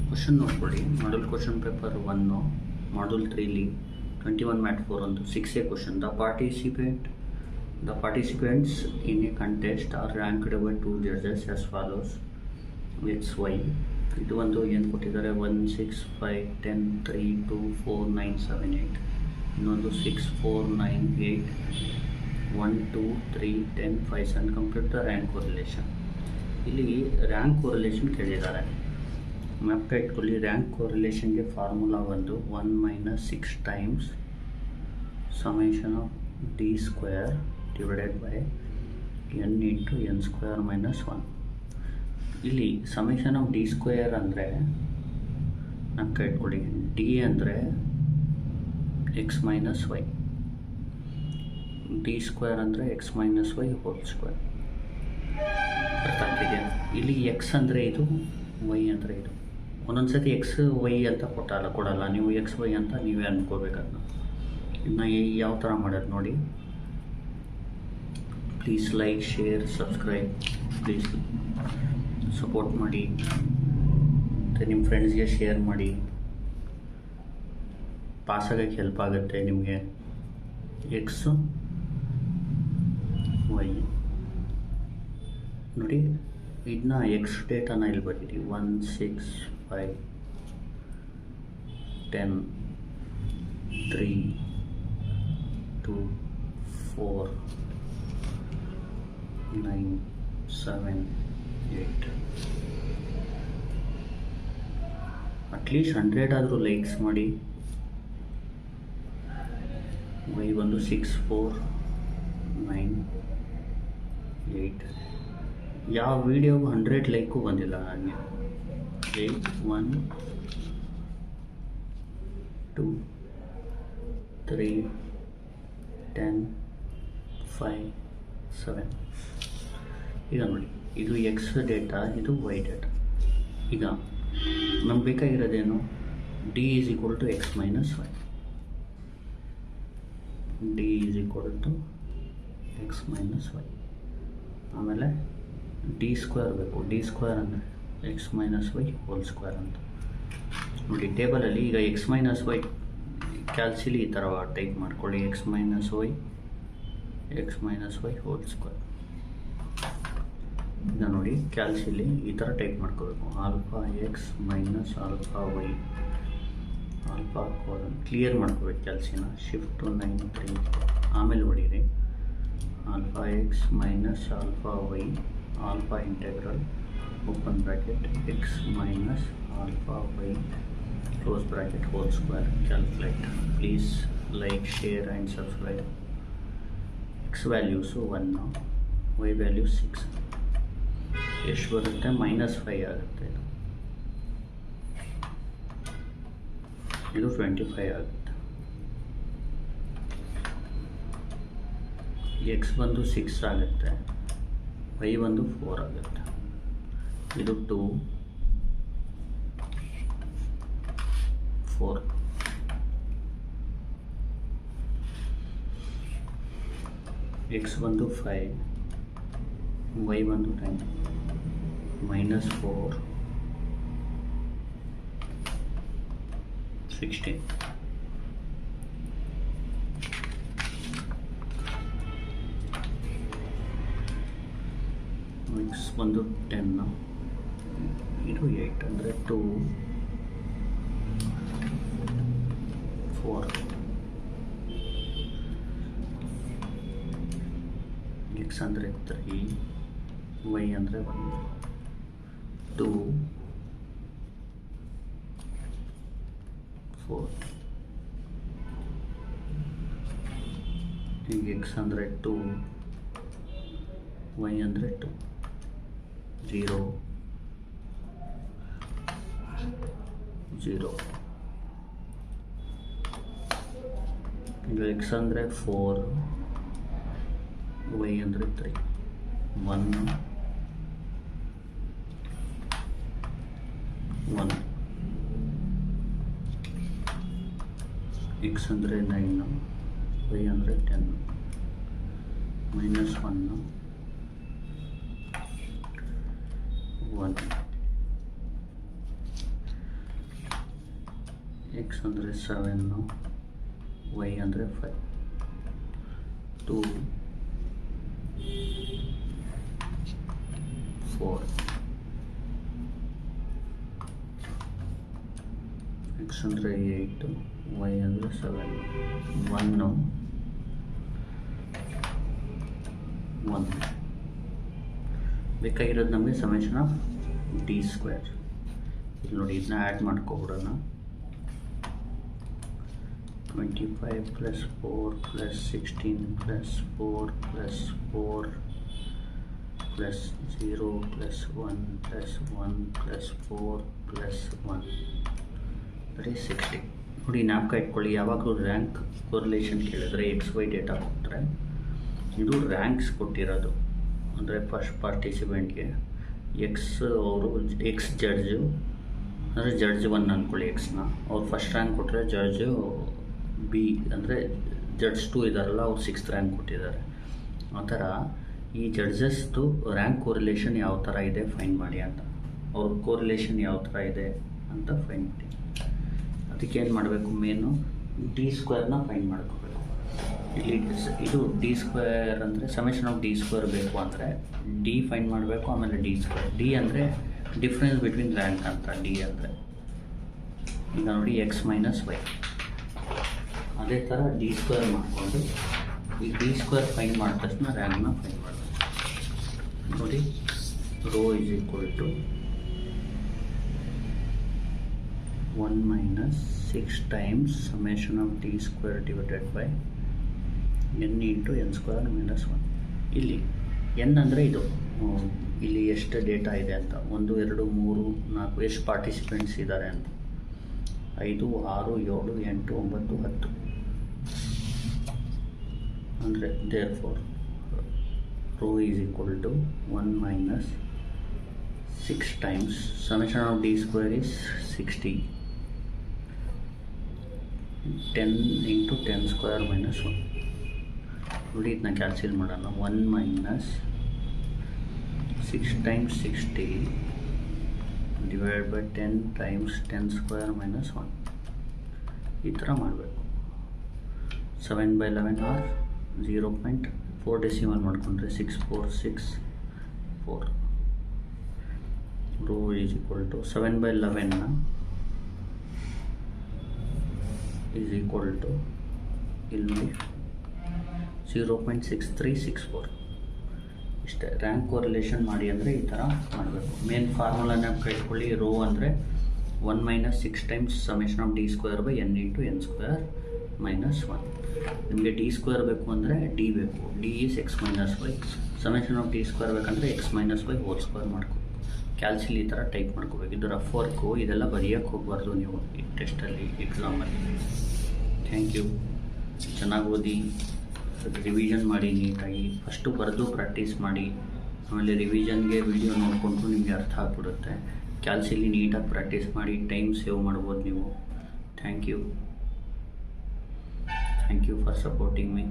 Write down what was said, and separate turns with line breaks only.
Question ನೋಡ್ಕೊಳ್ಳಿ. Model question paper 1 module 3 21MAT41 6A question. The participants in a contest are ranked by 2 judges as follows: XY. ಇದು ಒಂದು ಏನು ಕೊಟ್ಟಿದ್ದಾರೆ, 1 6 5 10 3 2 4 9 7 8. ಇನ್ನೊಂದು 6 4 9 8 1 2 3 10 5 7. Complete the rank correlation. ಇಲ್ಲಿ rank correlation ಕೇಳಿದ್ದಾರೆ. Map ಇಟ್ಕೊಳ್ಳಿ. ರ್ಯಾಂಕ್ ಕೋರಿಲೇಷನ್ಗೆ ಫಾರ್ಮುಲಾ ಒಂದು 1 - 6 times summation of d square divided by n into n square minus 1. ಇಲ್ಲಿ ಸಮೇಷನ್ ಆಫ್ ಡಿ ಸ್ಕ್ವೇರ್ ಅಂದರೆ ಮ್ಯಾಪ್ ಇಟ್ಕೊಳ್ಳಿ. ಡಿ ಅಂದರೆ x minus y, d square ಅಂದರೆ x minus y whole square. ಅರ್ಥ ಆಗ್ತಿದೆಯಾ? ಇಲ್ಲಿ ಎಕ್ಸ್ ಅಂದರೆ ಇದು, ವೈ ಅಂದರೆ ಇದು. ಒಂದೊಂದು ಸತಿ ಎಕ್ಸ್ ವೈ ಅಂತ ಕೊಡಲ್ಲ. ನೀವು ಎಕ್ಸ್ ವೈ ಅಂತ ನೀವೇ ಅಂದ್ಕೋಬೇಕದನ್ನ. ಇನ್ನು ಯಾವ ಥರ ಮಾಡೋದು ನೋಡಿ. Please like, share, subscribe. Please support ಮಾಡಿ ಮತ್ತು ನಿಮ್ಮ ಫ್ರೆಂಡ್ಸ್ಗೆ ಶೇರ್ ಮಾಡಿ. ಪಾಸಾಗಕ್ಕೆ ಹೆಲ್ಪ್ ಆಗುತ್ತೆ ನಿಮಗೆ. ಎಕ್ಸು ವೈ ನೋಡಿ. ಇದನ್ನ ಎಕ್ಸ್ ಡೇಟಾನ ಇಲ್ಲಿ ಬರೀರಿ. 1 6 5 10 3 2 4 9 7 8. ಅಟ್ಲೀಸ್ಟ್ 100 ಆದರೂ ಲೈಕ್ಸ್ ಮಾಡಿ. ವೈ ಒಂದು 6 4 9 8. ಯಾವ ವಿಡಿಯೋಗೂ 100 ಲೈಕು ಬಂದಿಲ್ಲ ನನಗೆ. 8 1 2 3 10 5 7. ಈಗ ನೋಡಿ, ಇದು ಎಕ್ಸ್ ಡೇಟಾ, ಇದು ವೈ ಡೇಟಾ. ಈಗ ನಮ್ಗೆ ಬೇಕಾಗಿರೋದೇನು? D is equal to x minus y. D is equal to x minus y. ಆಮೇಲೆ ಡಿ ಸ್ಕ್ವೇರ್ ಬೇಕು. ಡಿ ಸ್ಕ್ವೇರ್ ಅಂದರೆ x minus y whole square ಅಂತ ನೋಡಿ. ಟೇಬಲಲ್ಲಿ ಈಗ ಎಕ್ಸ್ ಮೈನಸ್ ವೈ ಕ್ಯಾಲ್ಸಿಲಿ ಈ ಥರ ಟೈಪ್ ಮಾಡ್ಕೊಳ್ಳಿ. X minus y whole square. ಈಗ ನೋಡಿ, ಕ್ಯಾಲ್ಸಿಲಿ ಈ ಥರ ಟೈಪ್ ಮಾಡ್ಕೋಬೇಕು. Alpha x minus alpha y. Alpha clear ಮಾಡ್ಕೋಬೇಕು ಕ್ಯಾಲ್ಸಿನ. ಶಿಫ್ಟ್ 9 3. ಆಮೇಲೆ ಹೊಡೀರಿ. Alpha x minus alpha y. Alpha integral open bracket x minus alpha y close bracket whole square. Calculate. Please like, share and subscribe. X values 1, y value 6. ಎಷ್ಟು ಬರುತ್ತೆ? -5 ಆಗುತ್ತೆ. ಇದು 25 ಆಗುತ್ತೆ. X ಬಂದು 6 ಆಗುತ್ತೆ, ವೈ ಬಂದು 4 ಆಗುತ್ತೆ. ಇದು 2 4. ಎಕ್ಸ್ ಬಂದು 5, ವೈ ಬಂದು 10, -4 16. ಎಕ್ಸ್ ಬಂದು 10, ಇದು 8 ಅಂದರೆ 2 4. ಎಕ್ಸ್ ಅಂದರೆ 3, ವೈ ಅಂದರೆ 1 2 4. ಈಗ ಎಕ್ಸ್ ಅಂದರೆ 2, ವೈ ಅಂದರೆ 2 0 0. ಈಗ ಎಕ್ಸ್ ಅಂದರೆ 4, ವೈ ಅಂದರೆ 3 1 1. ಎಕ್ಸ್ ಅಂದರೆ 9, ವೈ ಅಂದರೆ 10 -1 1. ಎಕ್ಸ್ ಅಂದರೆ 7, ವೈ ಅಂದರೆ 5, 2, 4, ಎಕ್ಸ್ ಅಂದರೆ 8, ವೈ ಅಂದರೆ 7, 1, 1. ಬೇಕಾಗಿರೋದು ನಮಗೆ ಸಮೇಷನ್ ಆಫ್ ಡಿ ಸ್ಕ್ವೇರ್. ಇಲ್ಲಿ ನೋಡಿ, ಇದನ್ನ ಆ್ಯಡ್ ಮಾಡ್ಕೊಬಿಡೋಣ. 25 + 4 + 16 + 4 + 4 + 0 + 1 + 1 + 4 + 1 ಬರೀ 60. ನೋಡಿ, ಜ್ಞಾಪಕ ಇಟ್ಕೊಳ್ಳಿ, ಯಾವಾಗಲೂ ರ್ಯಾಂಕ್ ಕೋರಿಲೇಷನ್ ಕೇಳಿದ್ರೆ XY ಡೇಟಾ ಕೊಟ್ಟರೆ ಇದು ರ್ಯಾಂಕ್ಸ್ ಕೊಟ್ಟಿರೋದು. ಅಂದರೆ ಫಸ್ಟ್ ಪಾರ್ಟಿಸಿಪೆಂಟ್ಗೆ ಅವರು ಎಕ್ಸ್ ಜಡ್ಜು ಅಂದರೆ ಜಡ್ಜ್ 1 ಅಂದ್ಕೊಳ್ಳಿ, ಎಕ್ಸ್ನ ಅವ್ರು ಫಸ್ಟ್ ರ್ಯಾಂಕ್ ಕೊಟ್ಟರೆ ಜಡ್ಜು ಬಿ ಅಂದರೆ ಜಡ್ಜ್ 2 ಇದ್ದಾರಲ್ಲ, ಅವ್ರು 6th ರ್ಯಾಂಕ್ ಕೊಟ್ಟಿದ್ದಾರೆ. ಆ ಥರ ಈ ಜಡ್ಜಸ್ದು ರ್ಯಾಂಕ್ ಕೋರಿಲೇಷನ್ ಯಾವ ಥರ ಇದೆ ಫೈಂಡ್ ಮಾಡಿ ಅಂತ, ಅವ್ರ ಕೋರಿಲೇಷನ್ ಯಾವ ಥರ ಇದೆ ಅಂತ ಫೈಂಡ್ ಮಾಡಿ. ಅದಕ್ಕೆ ಏನು ಮಾಡಬೇಕು, ಮೇನು ಡಿ ಸ್ಕ್ವೇರ್ನ ಫೈಂಡ್ ಮಾಡ್ಕೋಬೇಕು. ಇಲ್ಲಿ ಇದು ಡಿ ಸ್ಕ್ವೇರ್ ಅಂದರೆ ಸಮೇಷನ್ ಆಫ್ ಡಿ ಸ್ಕ್ವೇರ್ ಬೇಕು ಅಂದರೆ ಡಿ ಫೈಂಡ್ ಮಾಡಬೇಕು, ಆಮೇಲೆ ಡಿ ಸ್ಕ್ವೇರ್. ಡಿ ಅಂದರೆ ಡಿಫ್ರೆನ್ಸ್ ಬಿಟ್ವೀನ್ ರ್ಯಾಂಕ್ ಅಂತ. ಡಿ ಅಂದರೆ ಈಗ ನೋಡಿ ಎಕ್ಸ್ ಮೈನಸ್ ವೈ. ಅದೇ ಥರ ಡಿ ಸ್ಕ್ವೇರ್ ಮಾಡಿಕೊಂಡು ಈ ಡಿ ಸ್ಕ್ವೇರ್ ಫೈಂಡ್ ಮಾಡಿದ ತಕ್ಷಣ ರ್ಯಾಂಕ್ನ ಫೈಂಡ್ ಮಾಡಬೇಕು. ನೋಡಿ, rho is equal to 1 - 6 times summation of d square divided by n × n square - 1. ಇಲ್ಲಿ n ಅಂದರೆ ಇದು ಇಲ್ಲಿ ಎಷ್ಟು ಡೇಟಾ ಇದೆ ಅಂತ, 1 2 3 4 ಎಷ್ಟು ಪಾರ್ಟಿಸಿಪೆಂಟ್ಸ್ ಇದ್ದಾರೆ ಅಂತ, 5 6 7 8 9 10. ಅಂದರೆ therefore rho is equal to 1 - 6 times summation of d square is 60, 10 × 10 square - 1. ನೋಡಿ, ಇದನ್ನ ಕ್ಯಾನ್ಸಲ್ ಮಾಡೋಣ. 1 - 6 times 60 divided by 10 times 10 square - 1. ಈ ಥರ ಮಾಡಬೇಕು. 7/11 or 0.4 ಡೆಸಿಮಲ್ ಮಾಡಿಕೊಂಡ್ರೆ 6 4 6 4. Rho is equal to 7/11 is equal to ಇಲ್ಲಿ 0.6364. ಇಷ್ಟೇ. ರ್ಯಾಂಕ್ ಕೋರಿಲೇಷನ್ ಮಾಡಿ ಅಂದರೆ ಈ ಥರ ಮಾಡಬೇಕು. ಮೇನ್ ಫಾರ್ಮುಲಾನ ಕಟ್ಕೊಳ್ಳಿ. ರೋ ಅಂದರೆ 1 - 6 times summation of d square by n × n square - 1. ನಿಮಗೆ ಡಿ ಸ್ಕ್ವೇರ್ ಬೇಕು ಅಂದರೆ ಡಿ ಬೇಕು. D is x minus y. Summation of d square ಬೇಕಂದರೆ x minus y whole square ಮಾಡ್ಕೋಬೇಕು. ಕ್ಯಾಲ್ಸಿಲಿ ಈ ಥರ ಟೈಪ್ ಮಾಡ್ಕೋಬೇಕು. ಇದು ರಫ್ ವರ್ಕು, ಇದೆಲ್ಲ ಬರೆಯೋಕ್ಕೆ ಹೋಗಬಾರ್ದು ನೀವು ಈ ಟೆಸ್ಟಲ್ಲಿ, ಎಕ್ಸಾಮಲ್ಲಿ. Thank you. ಚೆನ್ನಾಗಿ ಓದಿ, ರಿವಿಷನ್ ಮಾಡಿ ನೀಟಾಗಿ. ಫಸ್ಟು ಬರೆದು ಪ್ರಾಕ್ಟೀಸ್ ಮಾಡಿ, ಆಮೇಲೆ ರಿವಿಷನ್ಗೆ ವಿಡಿಯೋ ನೋಡಿಕೊಂಡು ನಿಮಗೆ ಅರ್ಥ ಆಗ್ಬಿಡುತ್ತೆ. ಕ್ಯಾಲ್ಸಿಲಿ ನೀಟಾಗಿ ಪ್ರಾಕ್ಟೀಸ್ ಮಾಡಿ ಟೈಮ್ ಸೇವ್ ಮಾಡ್ಬೋದು ನೀವು. Thank you for supporting me.